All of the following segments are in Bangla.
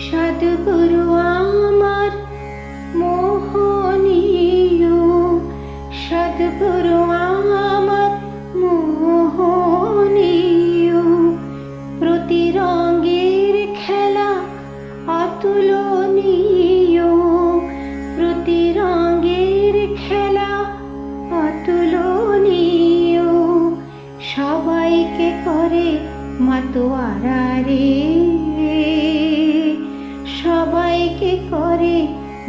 সদ্গুরু আমার মোহনীয়, সদ্গুরু আমার মোহনীয়, প্রতি রঙের খেলা অতুলনীয়, প্রতি রঙের খেলা অতুলনীয়, সবাইকে করে মাতোয়ারা রে, সবাইকে করে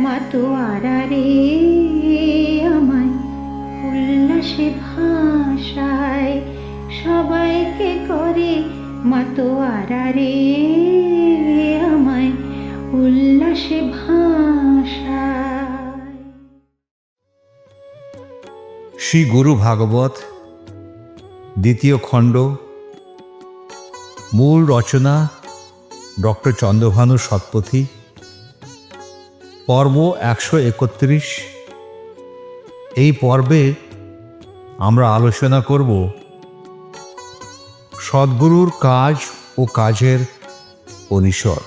মাতোয়ারা রে, আমায় উল্লাসে ভাষায়, সবাইকে করে মাতোয়ারা রে, আমায় উল্লাসে ভাষায়। শ্রী গুরু ভাগবত দ্বিতীয় খণ্ড, মূল রচনা ডক্টর চন্দ্রভানু শতপথী, পর্ব 131। এই পর্বে আমরা আলোচনা করব সদ্গুরুর কাজ ও কাজের পরিসর।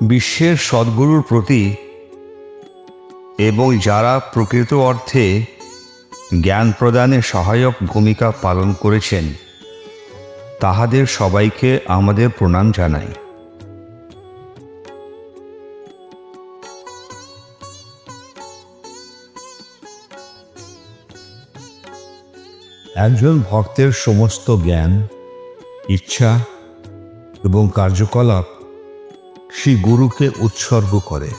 বিশ্বের সদ্গুরুর প্রতি এবং যারা প্রকৃত অর্থে জ্ঞান প্রদানে সহায়ক ভূমিকা পালন করেছেন তাহাদের সবাইকে আমাদের প্রণাম জানাই। একজন ভক্তের সমস্ত জ্ঞান, ইচ্ছা এবং কার্যকলাপ শ্রী গুরুকে উৎসর্গ করে।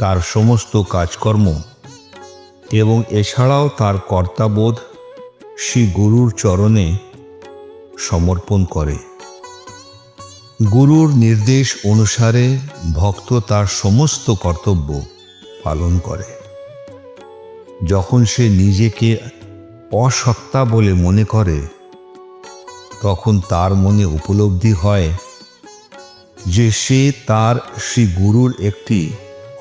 তার সমস্ত কাজকর্ম এবং এছাড়াও তার কর্তাবোধ শ্রী গুরুর চরণে সমর্পণ করে। গুরুর নির্দেশ অনুসারে ভক্ত তার সমস্ত কর্তব্য পালন করে। যখন সে নিজেকে অসত্তা বলে মনে করে তখন তার মনে উপলব্ধি হয় যে সে তার শ্রী গুরুর একটি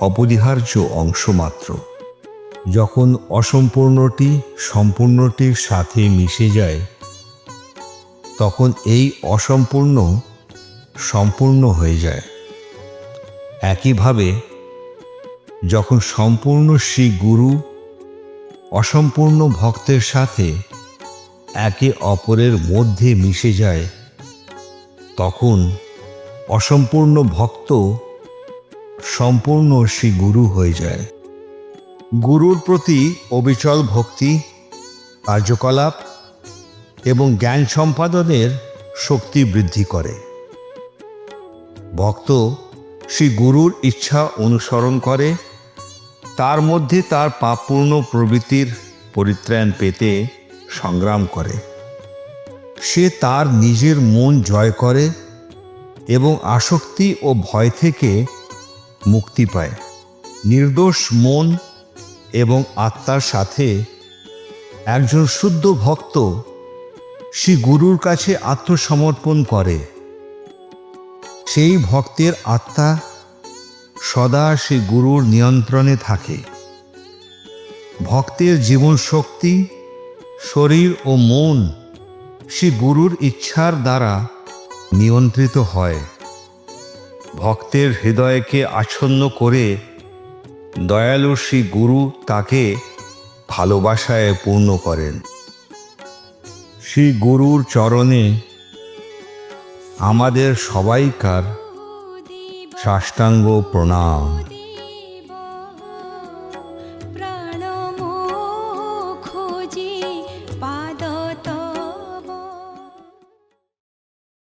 অপরিহার্য অংশ মাত্র। যখন অসম্পূর্ণটি সম্পূর্ণটির সাথে মিশে যায় তখন এই অসম্পূর্ণ সম্পূর্ণ হয়ে যায়। একইভাবে যখন সম্পূর্ণ শ্রী গুরু অসম্পূর্ণ ভক্তের সাথে একে অপরের মধ্যে মিশে যায় তখন অসম্পূর্ণ ভক্ত সম্পূর্ণ শ্রী গুরু হয়ে যায়। গুরুর প্রতি অবিচল ভক্তি, কার্যকলাপ এবং জ্ঞান সম্পাদনের শক্তি বৃদ্ধি করে। ভক্ত শ্রী গুরুর ইচ্ছা অনুসরণ করে, তার মধ্যে তার পাপপূর্ণ প্রবৃত্তির পরিত্রাণ পেতে সংগ্রাম করে। সে তার নিজের মন জয় করে এবং আসক্তি ও ভয় থেকে মুক্তি পায়। নির্দোষ মন এবং আত্মার সাথে একজন শুদ্ধ ভক্ত শ্রী গুরুর কাছে আত্মসমর্পণ করে। সেই ভক্তের আত্মা সদা শ্রী গুরুর নিয়ন্ত্রণে থাকে। ভক্তের জীবন শক্তি, শরীর ও মন শ্রী গুরুর ইচ্ছার দ্বারা নিয়ন্ত্রিত হয়। ভক্তের হৃদয়কে আচ্ছন্ন করে দয়ালু শ্রী গুরু তাকে ভালোবাসায় পূর্ণ করেন। শ্রী গুরুর চরণে আমাদের সবাইকার সাষ্টাঙ্গ প্রণাম।